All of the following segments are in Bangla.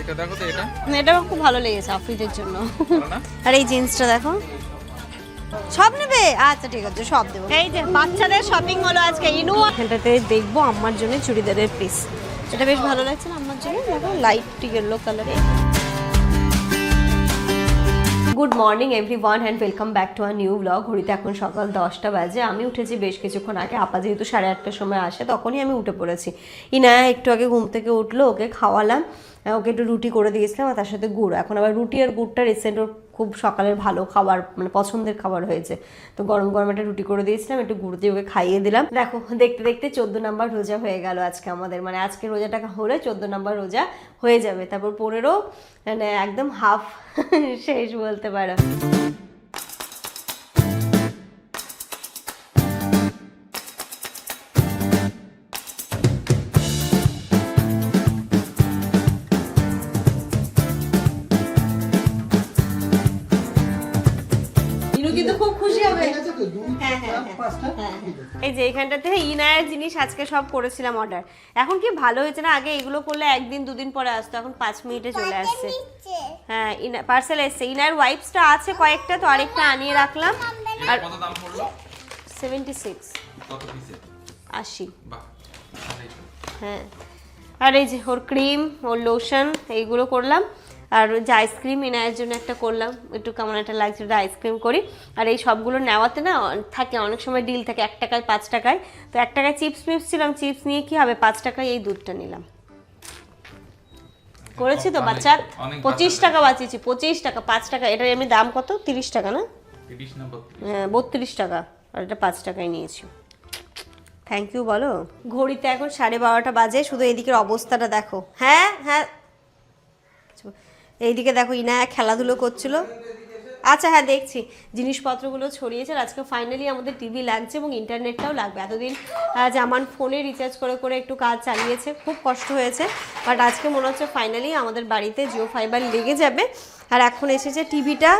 এটা দেখো তো এটা। এটাও খুব ভালো লেগেছে আফ্রিদের জন্য। আর এই জিন্সটা দেখো। সব নেবে? আচ্ছা ঠিক আছে, সব দেবো। এই যে বাচ্চাদের শপিং হলো আজকে ইনু। এখানটাতে দেখবো আম্মার জন্য চুড়িদারের পিস। এটা বেশ ভালো লাগছে না আম্মার জন্য? দেখো লাইট ইয়েলো কালারে। Good morning everyone and welcome back to a new blog. ঘড়িতে এখন সকাল 10টা বাজে। আমি উঠেছি বেশ কিছুক্ষণ আগে। আপা যেহেতু 8:30টার সময় আসে তখনই আমি উঠে পড়েছি। ইনায়া একটু আগে ঘুম থেকে উঠলো, ওকে খাওয়ালাম, ওকে একটু রুটি করে দিয়েছিলাম আর তার সাথে গুড়। এখন আবার রুটি আর গুড়টা রিসেন্ট ওর খুব সকালের ভালো খাবার, মানে পছন্দের খাবার হয়েছে, তো গরম গরম একটা রুটি করে দিয়েছিলাম, একটু গুড় দিয়ে ওকে খাইয়ে দিলাম। দেখো দেখতে দেখতে 14 নম্বর রোজা হয়ে গেল আজকে আমাদের, মানে আজকে রোজাটা হলে 14 নম্বর রোজা হয়ে যাবে। তারপর 15 মানে একদম হাফ শেষ বলতে পারো। এই যে এখানটাতে ইনায়ের জিনিস আজকে সব করেছিলাম অর্ডার। এখন কি ভালো হয়েছে না, আগে এগুলো করলে একদিন দুদিন পরে আসতো, এখন 5 মিনিটে চলে আসছে। হ্যাঁ পার্সেল এসছে। ইনায়ের ওয়াইপসটা আছে কয়েকটা, তো আরেকটা আনিয়ে রাখলাম। আর কত দাম পড়লো? 76। কত পিসে? 80। বাহ হ্যাঁ। আর এই যে ওর ক্রিম, ওর লোশন, এইগুলো করলাম। আর যে আইসক্রিম ইনায়ের জন্য একটা করলাম, একটু কেমন একটা লাগছে, ওটা আইসক্রিম করি। আর এই সবগুলো নেওয়াতে না থাকে অনেক সময় ডিল থাকে 1 টাকায় 5 টাকায়। তো 1 টাকায় চিপস ছিলাম, চিপস নিয়ে কি হবে, 5 টাকায় এই দুধটা নিলাম। করেছি তো বাচ্চার 25 টাকা বাঁচিয়েছি, 25 টাকা 5 টাকা। এটার এমনি দাম কত? 30 টাকা না? 30 না 32? হ্যাঁ 32 টাকা। আর এটা 5 টাকায় নিয়েছি। থ্যাংক ইউ বলো। ঘড়িতে এখন 12:30 বাজে। শুধু এদিকের অবস্থাটা দেখো। হ্যাঁ হ্যাঁ এইদিকে দেখো ইনায়া খেলাধুলো করছিল। আচ্ছা হ্যাঁ দেখছি, জিনিসপত্রগুলো ছড়িয়েছে। আজকে ফাইনালি আমাদের টিভি লাগছে এবং ইন্টারনেটটাও লাগবে। এতদিন জামান ফোনে রিচার্জ করে করে একটু কাজ চালিয়েছে, খুব কষ্ট হয়েছে, বাট আজকে মনে হচ্ছে ফাইনালি আমাদের বাড়িতে জিও ফাইবার লেগে যাবে। আর এখন এসেছে টিভিটা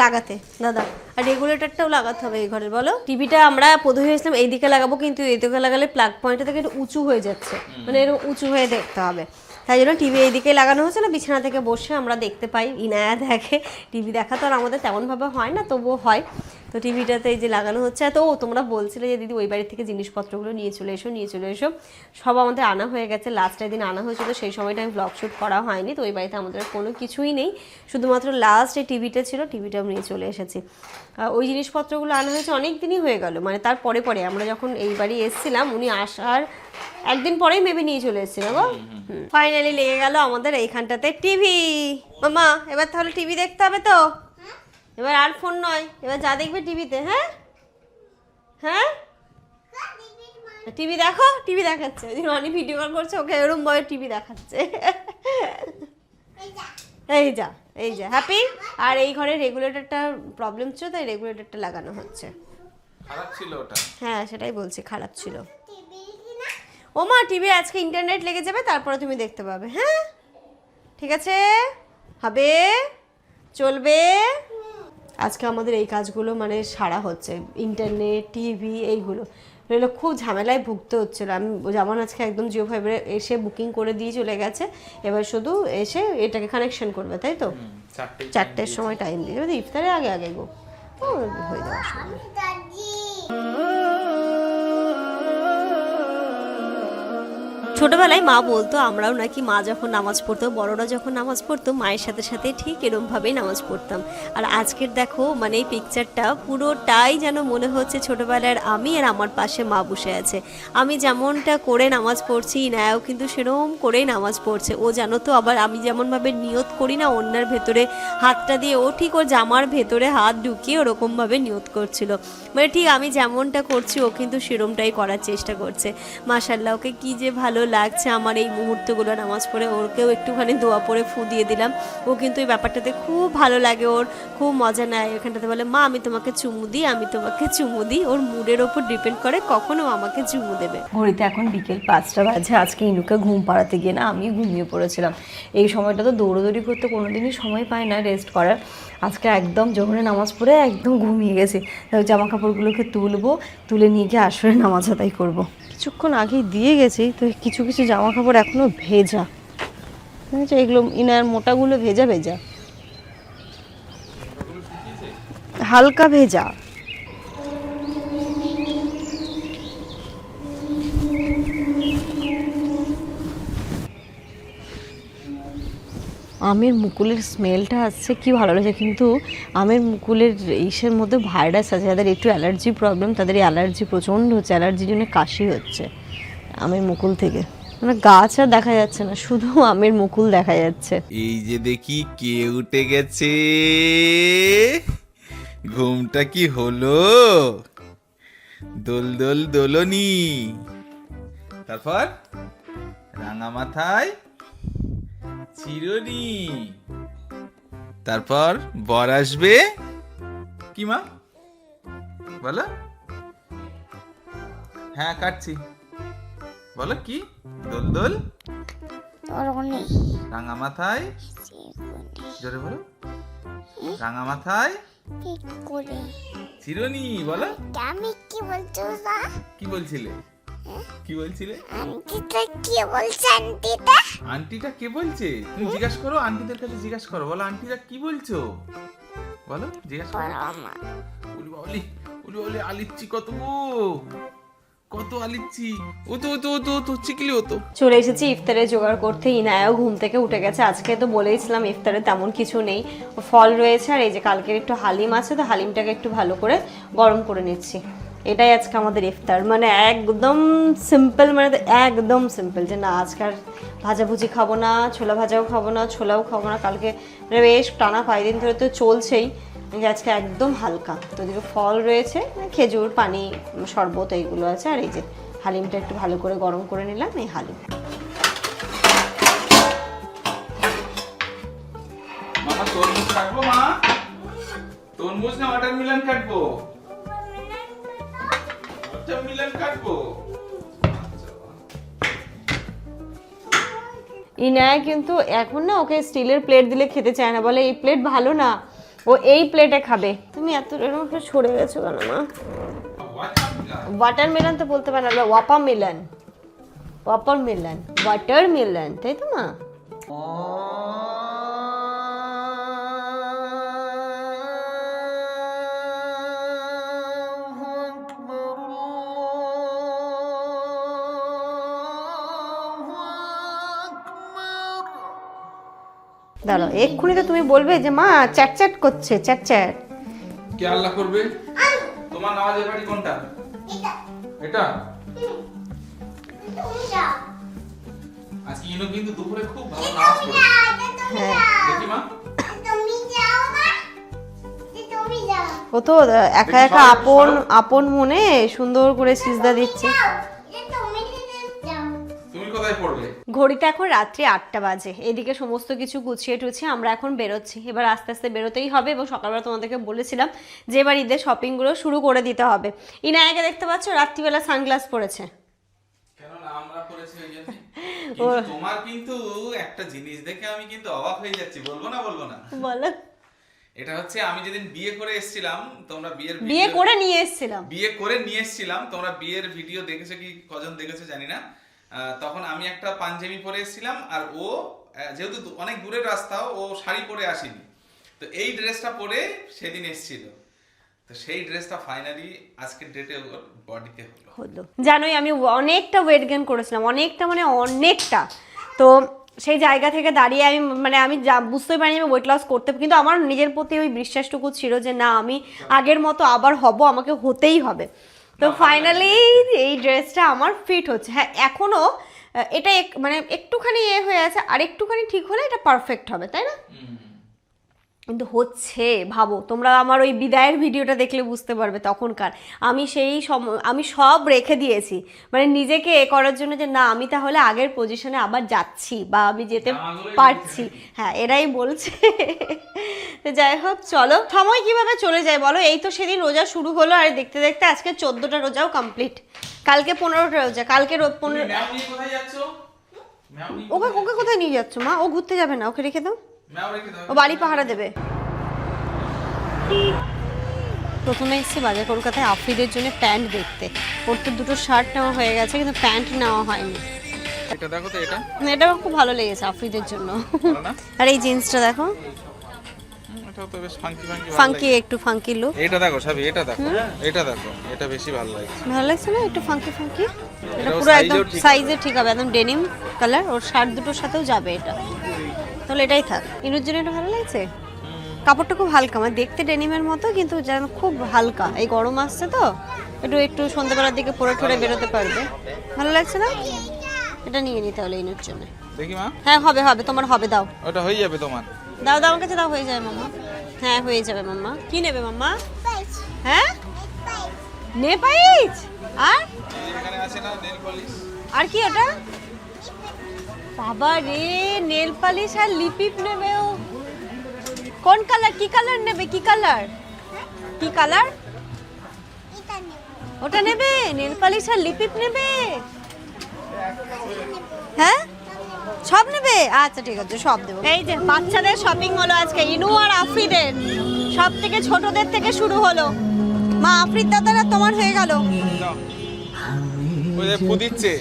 লাগাতে দাদা, আর রেগুলেটরটাও লাগাতে হবে এই ঘরের। বলো, টিভিটা আমরা পদ্ধতি হয়েছিলাম এইদিকে লাগাবো, কিন্তু এইদিকে লাগালে প্লাগ পয়েন্টটা থেকে একটু উঁচু হয়ে যাচ্ছে, মানে এরকম উঁচু হয়ে দেখতে হবে। তাই জন্য টিভি এইদিকে লাগানো হচ্ছে না, বিছানা থেকে বসে আমরা দেখতে পাই, ইনায়া দেখে। টিভি দেখা তো আর আমাদের তেমনভাবে হয় না, তবুও হয়। তো টিভিটাতে এই যে লাগানো হচ্ছে। তো তোমরা বলছিলে যে দিদি ওই বাড়ি থেকে জিনিসপত্রগুলো নিয়ে চলে এসো। সব আমাদের আনা হয়ে গেছে। লাস্ট দিন আনা হয়েছিল, সেই সময়টা আমি ব্লগ শ্যুট করা হয়নি। তো ওই বাড়িতে আমাদের কোনো কিছুই নেই, শুধুমাত্র লাস্ট এই টিভিটা ছিল, টিভিটাও নিয়ে চলে এসেছি। ওই জিনিসপত্রগুলো আনা হয়েছে অনেক দিনই হয়ে গেল, মানে তার পরে আমরা যখন এই বাড়ি এসেছিলাম, উনি আসার একদিন পরেই মেবি নিয়ে চলে এসেছিল গো। ফাইনালি লেগে গেল আমাদের এইখানটাতে টিভি। মামা এবার তাহলে টিভি দেখতে হবে তো, এবার আর ফোন নয়, এবার যা দেখবে টিভিতে। হ্যাঁ হ্যাঁ টিভি দেখো, টিভি দেখাচ্ছে। অনেক ভিডিও কল করছে, ওকে এরকম বয়ে টিভি দেখাচ্ছে। এই যা হ্যাপি। আর এই ঘরে রেগুলেটরটা প্রবলেম ছিল, তাই রেগুলেটরটা লাগানো হচ্ছে। খারাপ ছিল ওটা? হ্যাঁ সেটাই বলছি, খারাপ ছিল। ও মা টিভি আজকে ইন্টারনেট লেগে যাবে, তারপরে তুমি দেখতে পাবে। হ্যাঁ ঠিক আছে, হবে, চলবে। আজকে আমাদের এই কাজগুলো মানে সারা হচ্ছে, ইন্টারনেট, টিভি, এইগুলো এগুলো খুব ঝামেলায় ভুগতে হচ্ছিলো। আমি যেমন আজকে একদম জিও ফাইবারে এসে বুকিং করে দিয়ে চলে গেছে, এবার শুধু এসে এটাকে কানেকশন করবে, তাই তো 4টের সময় টাইম দিয়ে যাবে, ইফতারে আগে গো হয়ে যাওয়ার সময়। ছোটবেলায় মা বলতো আমরাও নাকি মা যখন নামাজ পড়তো, বড়রা যখন নামাজ পড়তো, মায়ের সাথে সাথে ঠিক এরমভাবেই নামাজ পড়তাম। আর আজকের দেখো মানে এই পিকচারটা পুরোটাই যেন মনে হচ্ছে ছোটবেলার আমি, আর আমার পাশে মা বসে আছে। আমি যেমনটা করে নামাজ পড়ছি, ইনায়াও কিন্তু সেরকম করেই নামাজ পড়ছে। ও জানো তো, আবার আমি যেমনভাবে নিয়ত করি না ওনার ভেতরে হাতটা দিয়ে, ও ঠিক ওর জামার ভেতরে হাত ঢুকিয়ে ওরকমভাবে নিয়ত করছিল। মানে ঠিক আমি যেমনটা করছি ও কিন্তু সেরমটাই করার চেষ্টা করছে। মাশাআল্লাহ, ওকে কি যে ভালো লাগছে আমার এই মুহূর্তগুলো নামাজ পড়ে। ওকেও একটুখানি দোয়া পড়ে ফু দিয়ে দিলাম। ও কিন্তু এই ব্যাপারটাতে খুব ভালো লাগে, ওর খুব মজা নেয়। এখানটাতে বলে মা আমি তোমাকে চুমু দিই, আমি তোমাকে চুমু দিই। ওর মুডের ওপর ডিপেন্ড করে কখনো আমাকে চুমু দেবে। ঘড়িতে এখন বিকেল 5টা বাজে। আজকে ইনুকে ঘুম পাড়াতে গিয়ে না আমি ঘুমিয়ে পড়েছিলাম। এই সময়টা তো দৌড়োদৌড়ি করতে কোনোদিনই সময় পায় না রেস্ট করার। আজকে একদম যখন নামাজ পড়ে একদম ঘুমিয়ে গেছি। জামা কাপড়গুলোকে তুলে নিয়ে গিয়ে আসরে নামাজ আদায় করবো। কিছুক্ষণ আগেই দিয়ে গেছি, তো কিছু জামা কাপড় এখনো ভেজা। আচ্ছা, এগুলো ইনার মোটাগুলো ভেজা ভেজা, হালকা ভেজা। আমের মুকুলের স্মেলটা আসছে, কি ভালো লাগছে। কিন্তু আমের মুকুলের ইসের মধ্যে ভাইরাস আছে, যাদের একটু অ্যালার্জি প্রবলেম তাদের এই অ্যালার্জি প্রচণ্ড হচ্ছে, অ্যালার্জির জন্য কাশি হচ্ছে আমের মুকুল থেকে। মানে গাছ আর দেখা যাচ্ছে না, শুধু আমের মুকুল দেখা যাচ্ছে। এই যে দেখি কে উঠে গেছে, ঘুমটা কি হলো, দোল দোল দোলনি। তারপর রাঙা মাথায় চিরনি, তারপর বর আসবে কি মা বলো? হ্যাঁ কাটছি, বলো কি? দোল দোল রাঙা মাথায়, জোরে বলো, রাঙা মাথায় চিরনি, বলো। আমি কি বলছো না? কি বলছিলে? কি বলছিলে? আন্টিটা কি বলছে? আন্টিটা আন্টিটা কে বলছে? তুমি জিজ্ঞাসা করো, আন্টিদের কাছে জিজ্ঞাসা করো, বলো আন্টিরা কি বলছো, বলো জিজ্ঞাসা করো। উলি বাউলি, উলি বাউলি, আলিচ্ছি কত গো, কত আলিচ্ছি, ও তো ও তো ও তো ও তো চিকলি হতো। চলে এসেছি ইফতারে জোগাড় করতে। ইনায়াও ঘুম থেকে উঠে গেছে। আজকে তো বলেইছিলাম ইফতারে তেমন কিছু নেই, ফল রয়েছে আর এই যে কালকের একটু হালিম আছে, তো হালিমটাকে একটু ভালো করে গরম করে নিচ্ছি। এটাই আজকে আমাদের ইফতার, মানে একদম সিম্পল, মানে একদম সিম্পল, যে না আজকাল ভাজাভুজি খাবো না, ছোলা ভাজাও খাবো না, ছোলাও খাবো না। কালকে মানে বেশ টানা 5 দিন ধরে তো চলছেই, আজকে একদম হালকা। তো এদিকে ফল রয়েছে, খেজুর, পানি, শরবত এইগুলো আছে, আর এই যে হালিমটা একটু ভালো করে গরম করে নিলাম, এই হালিম। মামা তরমুজ কাটবো, মা তরমুজ না ওয়াটারমেলন কাটবো? ওয়াটারমেলন কাটবো। ইনায়া কিন্তু এখন না ওকে স্টিলের প্লেট দিলে খেতে চায় না, বলে এই প্লেট ভালো না, ও এই প্লেটে খাবে। তুমি এত এরকম একটু সরে গেছো কেন মা? ওয়াটারমেলন তো বলতে পারে না, ওয়াপারমেলন, ওয়াপারমেলন, ওয়াটারমেলন, তাই তো মা? দাঁড়াও, এক্ষুনি তো তুমি বলবে যে মা চ্যাট চ্যাট করছে, চ্যাট চ্যাট। কে আল্লাহ করবে? তোমার নামাজের বাড়ি কোনটা? এটা। আজকে ইনো কিন্তু দুপুরে খুব ভালো নামাজ পড়েছে। হ্যাঁ দেখি মা। তুমি যাও না, তুমি যাও। ও তো একা একা আপন আপন মনে সুন্দর করে সিজদা দিচ্ছে। তুমি কোথায় পড়বে? ঘড়িতে এখন রাত্রি 8টা বাজে। এদিকে সমস্ত কিছু গুছিয়ে টুছিয়ে আমরা এখন বেরোচ্ছি। এবার আস্তে আস্তে বেরোতেই হবে, এবং সকালবেলা তোমাদেরকে বলেছিলাম যে এবার ঈদের শপিংগুলো শুরু করে দিতে হবে। ইনায়াকে দেখতে পাচ্ছ রাত্রিবেলা সানগ্লাস পরেছে। কেন না আমরা পড়েছি ওই জন্য। কিন্তু তোমার কিন্তু একটা জিনিস দেখে আমি কিন্তু অবাক হয়ে যাচ্ছি, বলবো না বলবো না? বলো। এটা হচ্ছে আমি যেদিন বিয়ে করে এসেছিলাম, তোমরা বিয়ে করে নিয়ে এসেছিলাম, তোমরা বিয়ের ভিডিও দেখেছো কি কজন দেখেছো জানি না। তখন আমি একটা পাঞ্জাবি পরে এসেছিলাম, আর ও যেহেতু অনেক দূরের রাস্তা, ও শাড়ি পরে আসেনি, তো এই ড্রেসটা পরে সেদিন এসেছিল। তো সেই ড্রেসটা ফাইনালি আজকের ডেটে ওর বডিতে হলো। জানোই আমি অনেকটা ওয়েট গেইন করেছিলাম, অনেকটা মানে অনেকটা। তো সেই জায়গা থেকে দাঁড়িয়ে আমি বুঝতেই পারিনি আমি ওয়েট লস করতে, কিন্তু আমার নিজের প্রতি ওই বিশ্বাসটুকু ছিল যে না আমি আগের মতো আবার হব, আমাকে হতেই হবে। তো ফাইনালি এই ড্রেসটা আমার ফিট হচ্ছে। হ্যাঁ এখনো এটা মানে একটুখানি হয়ে আছে, আর একটুখানি ঠিক হলে এটা পারফেক্ট হবে, তাই না? কিন্তু হচ্ছে, ভাবো তোমরা আমার ওই বিদায়ের ভিডিওটা দেখলে বুঝতে পারবে তখনকার আমি সব রেখে দিয়েছি, মানে নিজেকে করার জন্য যে না আমি তাহলে আগের পজিশনে আবার যাচ্ছি বা আমি যেতে পারছি। হ্যাঁ এরাই বলছে। তো যাই হোক চলো, সময় কিভাবে চলে যায় বলো। এই তো সেদিন রোজা শুরু হলো, আর দেখতে দেখতে আজকে 14টা রোজাও কমপ্লিট, কালকে 15টা রোজা, কালকে 15। ওকে কোথায় নিয়ে যাচ্ছ মা? ও ঘুরতে যাবে না, ওকে রেখে দাও, ও বাড়ি পাহারা দেবে। প্রথমে এসেছি বাজার কলকাতায় আফ্রিদের জন্য প্যান্ট দেখতে। ওর তো দুটো শার্ট নেওয়া হয়ে গেছে, কিন্তু প্যান্ট নেওয়া হয়নি। এটা দেখো তো, এটা এটা আমার খুব ভালো লেগেছে আফ্রিদের জন্য। ভালো না? আর এই জিন্সটা দেখো, এটাও তো বেশ ফাঙ্কি ফাঙ্কি ফাঙ্কি, একটু ফাঙ্কি লুক। এটা দেখো সাবি, এটা দেখো, এটা দেখো, এটা বেশি ভালো লাগছে। ভালো লাগছে না একটু ফাঙ্কি ফাঙ্কি? এটা এটাও পুরো একদম size-এও ঠিক সাইজে ঠিক হবে, একদম ডেনিম কালার, ওর শার্ট দুটোর সাথেও যাবে এটা। তাহলে এটাই থাক। ইনুর জন্য এটা ভালো লাগছে, কাপড়টা খুব হালকা, মানে দেখতে ডেনিমের মতো কিন্তু যেন খুব হালকা। এই গরম আসছে তো, একটু একটু সন্ধ্যাবেলার দিকে পরে ঠরে বেরোতে পারবে। ভালো লাগছে না? এটা নিয়ে নিতে হলে ইনুর জন্য। দেখি মা, হ্যাঁ হবে হবে, তোমার হবে, দাও ওটা হয়ে যাবে তোমার। দাও দাও আমার কাছে দাও, হয়ে যাবে মাম্মা। হ্যাঁ হয়ে যাবে মাম্মা। কি নেবে মাম্মা? হ্যাঁ নেপাইজ, আর এখানে আছে না নেল পলিশ, আর কি ওটা? বাবা রে, নেল পালিশ আর লিপিপ নেবে ও। কোন কালার, কি কালার নেবে, কি কালার, কি কালার? এটা নেব। ওটা নেবে, নেল পালিশ আর লিপিপ নেবে? হ্যাঁ সব নেবে, আচ্ছা ঠিক আছে সব দেবো। এই যে বাচ্চাদের শপিং হলো আজকে, ইনু আর আফ্রিদের, সব থেকে ছোটদের থেকে শুরু হলো। মা আফ্রিদ দাদারা তোমার হয়ে গেল। ওই যে পুদিচ্ছে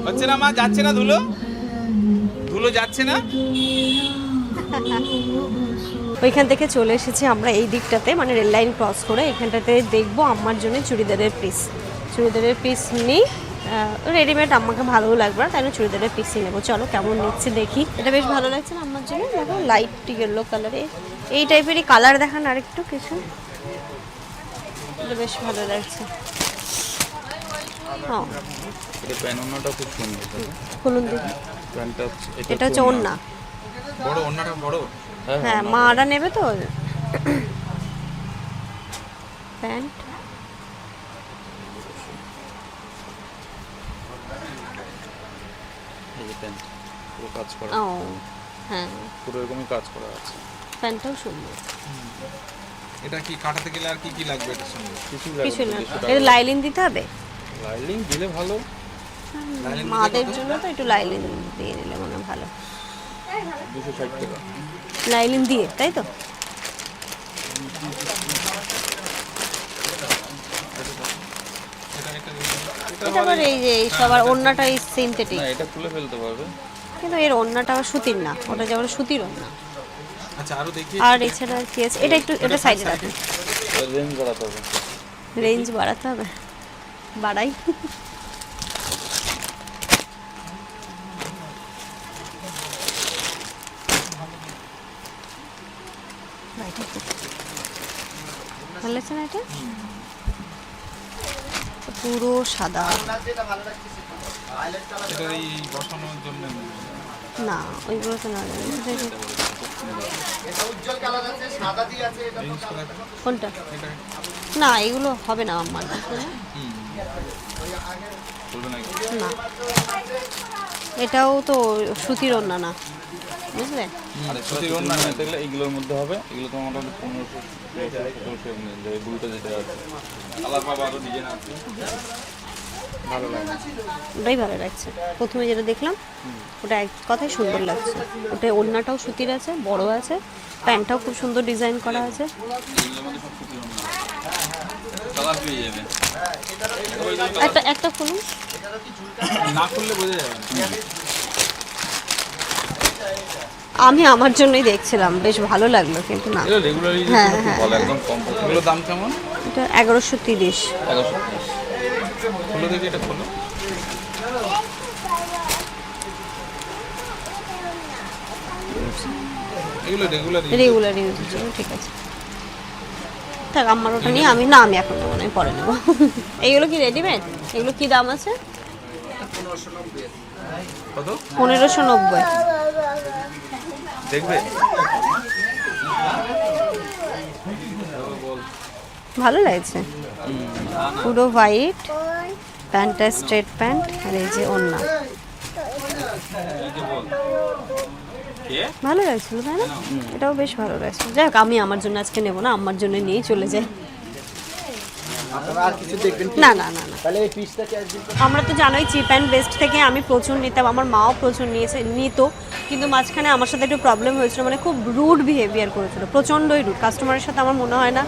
হচ্ছে না মা, যাচ্ছে না ধুলো, ধুলো যাচ্ছে না। ওইখান থেকে চলে এসেছি আমরা এই দিকটাতে, মানে রেল লাইন ক্রস করে এখানটাতে দেখবো আম্মার জন্য চুড়িদারের পিস। চুড়িদারের পিস নিই, রেডিমেড আমাকে ভালোও লাগবে না, তাই জন্য চুড়িদারের পিসই নেবো। চলো কেমন নিচ্ছে দেখি। এটা বেশ ভালো লাগছে না আম্মার জন্য, দেখো লাইট ইয়েলো কালারে, এই টাইপেরই কালার দেখান আর একটু কিছু। এটা বেশ ভালো লাগছে। হ্যাঁ এটা প্যান্টটা খুব সুন্দর, খুলুন দেখি। প্যান্টটা এটা হচ্ছে ওড়না, বড়, ওড়নাটা বড়। হ্যাঁ মারা নেবে তো। প্যান্ট এই প্যান্ট পুরো কাজ করা, ও হ্যাঁ, পুরো এরকমই কাজ করা আছে। প্যান্টটাও সুন্দর। এটা কি কাটাতে গেলে আর কি কি লাগবে এটার সঙ্গে? কিছু না, এটা লাইলিন দিতে হবে। লাইলিং দিলে ভালো, মাদের জন্য তো একটু লাইলিন দিয়ে নিলে মনে হয় ভালো। 260 টাকা লাইলিন দিয়ে, তাই তো? এটা আবার এই যে এই সবার ওড়নাটা এই সিনথেটিক, না, এটা খুলে ফেলতে পারবে। কিন্তু এর ওড়নাটা আবার সুতির না, ওটা যেমন সুতির ওড়না। আচ্ছা আরো দেখি, আর এছাড়া আর কি আছে? এটা একটু, এটা সাইডে রাখুন। রেঞ্জ বাড়াতে হবে, রেঞ্জ বাড়াতে হবে, বাড়াই। ভালো লাগছে না এটা? পুরো সাদা, এটা এই বসানোর জন্য না ওইগুলো তো না। কোনটা? না এগুলো হবে না আমার কাছে, না এটাও তো সুতির ওড়না না, বুঝলে? আরে সুতির ওড়না না, তাহলে এইগুলোর মধ্যে হবে। এগুলো তো মোটামুটি 1500 এই বুলটা যেটা আছে, কালার পাবা আরো ডিজাইন আছে, ভালো লাগে। ওটাই ভালো লাগছে, প্রথমে যেটা দেখলাম ওটা এক কথাই সুন্দর লাগছে। ওটা ওড়নাটাও সুতির আছে, বড় আছে, প্যান্টটাও খুব সুন্দর ডিজাইন করা আছে। এগুলোর মধ্যে সব সুতির ওড়না কালার পেয়ে যাবে। একটা একটা খুলুন, না খুললে বোঝা যাবে না। আমি আমার জন্যই দেখছিলাম, বেশ ভালো লাগলো কিন্তু না। এগুলো রেগুলারলি হ্যাঁ, হ্যাঁ, বলে একদম কম। এগুলোর দাম কেমন? এটা 1130। 1130। খুলে দেখি, এটা খুলো। এগুলো রেগুলার ইউজের জন্য ঠিক আছে। থাক আমার ওটা নিয়ে আমি না, আমি এখন নেবো না, আমি পরে নেবো। এইগুলো কি রেডিমেড? এগুলো কি দাম আছে? কত? 1590। দেখবে ভালো লাগছে, পুরো হোয়াইট, প্যান্টটা স্ট্রেট প্যান্ট, আর এই যে ওড়না, ভালো লাগছিল তাই না? এটাও বেশ ভালো লাগছে। যাই হোক আমি আমার জন্য আজকে নেবো না, আমার জন্য নিয়েই চলে যাই। আর কিছু দেখবেন কি? না না না না, তাহলে এই পিসটাকে একদিন আমরা তো জানোই চিপ অ্যান্ড বেস্ট থেকে আমি প্রচুর নিতাম, আমার মাও প্রচুর নিত, কিন্তু মাঝখানে আমার সাথে একটু প্রবলেম হয়েছিল, মানে খুব রুড বিহেভিয়ার করেছিল, প্রচণ্ডই রুড, কাস্টমারের সাথে আমার মনে হয় না।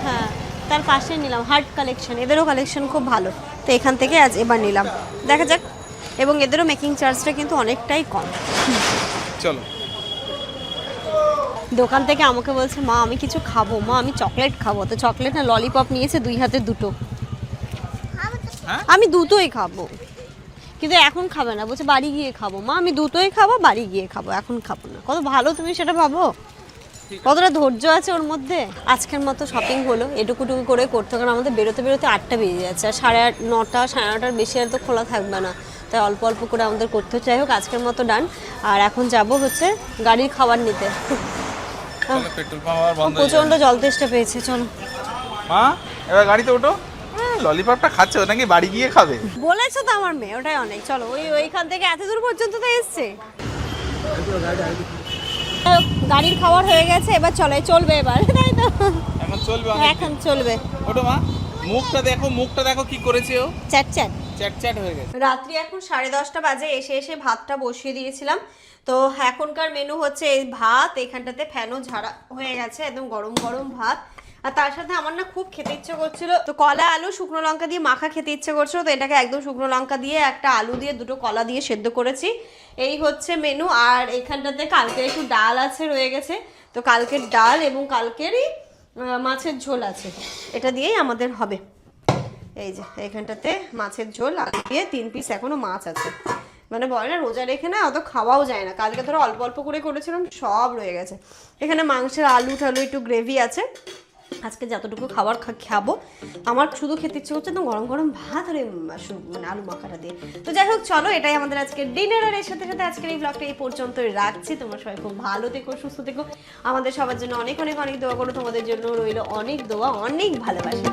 হ্যাঁ তার পাশে নিলাম হার্ট কালেকশন, এদেরও কালেকশন খুব ভালো, তো এখান থেকে আজ এবার নিলাম, দেখা যাক। এবং এদেরও মেকিং চার্জটা কিন্তু অনেকটাই কম। চলো। দোকান থেকে আমাকে বলছে মা আমি কিছু খাবো, মা আমি চকলেট খাবো। তো চকলেট না ললিপপ নিয়েছে 2 হাতে 2টো। আমি দুটোই খাবো, কিন্তু এখন খাবে না, বলছে বাড়ি গিয়ে খাবো। মা আমি দুটোই খাবো, বাড়ি গিয়ে খাবো, এখন খাবো না। কত ভালো তুমি সেটা ভাবো, কতটা ধৈর্য আছে ওর মধ্যে। আজকের মতো শপিং হলো, এটুকুটুকু করে করতে, কারণ আমাদের বেরোতে বেরোতে 8টা বেজে যাচ্ছে, আর 8:30 9টা 9:30টার বেশি আর তো খোলা থাকবে না, তাই অল্প অল্প করে আমাদের করতে হচ্ছে। যাই হোক আজকের মতো ডান। আর এখন যাব হচ্ছে গাড়ির খাবার নিতে। পেট্রোল পাম্প আবার বন্ধ হয়ে প্রচণ্ড জল তেষ্টা পেয়েছে, চলো। মা এবার গাড়িতে ওঠো। ললিপপটা খাচ্ছে, ও নাকি বাড়ি গিয়ে খাবে। বলেছো তো আমার মেয়ে, ওটাই অনেক। চলো, ওইখান থেকে এত দূর পর্যন্ত তো এসছে। গাড়ির খাবার হয়ে গেছে, এবার চলবে এবার, তাই তো? এখন চলবে, এখন চলবে। ওঠো মা, মুখটা দেখো কি করেছে ও, চ্যাট চ্যাট চ্যাট হয়ে গেছে। রাত্রি এখন 10:30 বাজে। এসে ভাতটা বসিয়ে দিয়েছিলাম। তো এখনকার মেনু হচ্ছে এই ভাত, এখানটাতে ফ্যানও ঝাড়া হয়ে গেছে, একদম গরম গরম ভাত। আর তার সাথে আমার না খুব খেতে ইচ্ছে করছিল, তো কলা আলু শুকনো লঙ্কা দিয়ে মাখা খেতে ইচ্ছে করছিল, তো এটাকে একদম শুকনো লঙ্কা দিয়ে, একটা আলু দিয়ে, 2টো কলা দিয়ে সেদ্ধ করেছি। এই হচ্ছে মেনু। আর এখানটাতে কালকের একটু ডাল আছে রয়ে গেছে, তো কালকের ডাল এবং কালকেরই মাছের ঝোল আছে, এটা দিয়েই আমাদের হবে। এই যে এখানটাতে মাছের ঝোল, আলু দিয়ে 3 পিস এখনো মাছ আছে। মানে বলে না রোজা রেখে না অত খাওয়াও যায় না, কালকে ধরো অল্প অল্প করে করেছিলাম, সব রয়ে গেছে। এখানে মাংসের আলু টালু একটু গ্রেভি আছে। আজকে যতটুকু খাবার খাবো, আমার শুধু খেতে ইচ্ছে করছে তো গরম গরম ভাত আর মানে আলু মাখাটা দিয়ে। তো যাই হোক চলো, এটাই আমাদের আজকে ডিনার। আর এর সাথে সাথে আজকের এই ব্লগটা এই পর্যন্তই রাখছি। তোমরা সবাই খুব ভালো থেকো, সুস্থ থেকো। আমাদের সবার জন্য অনেক অনেক অনেক দোয়া করো, তোমাদের জন্য রইলো অনেক দোয়া, অনেক ভালোবাসা।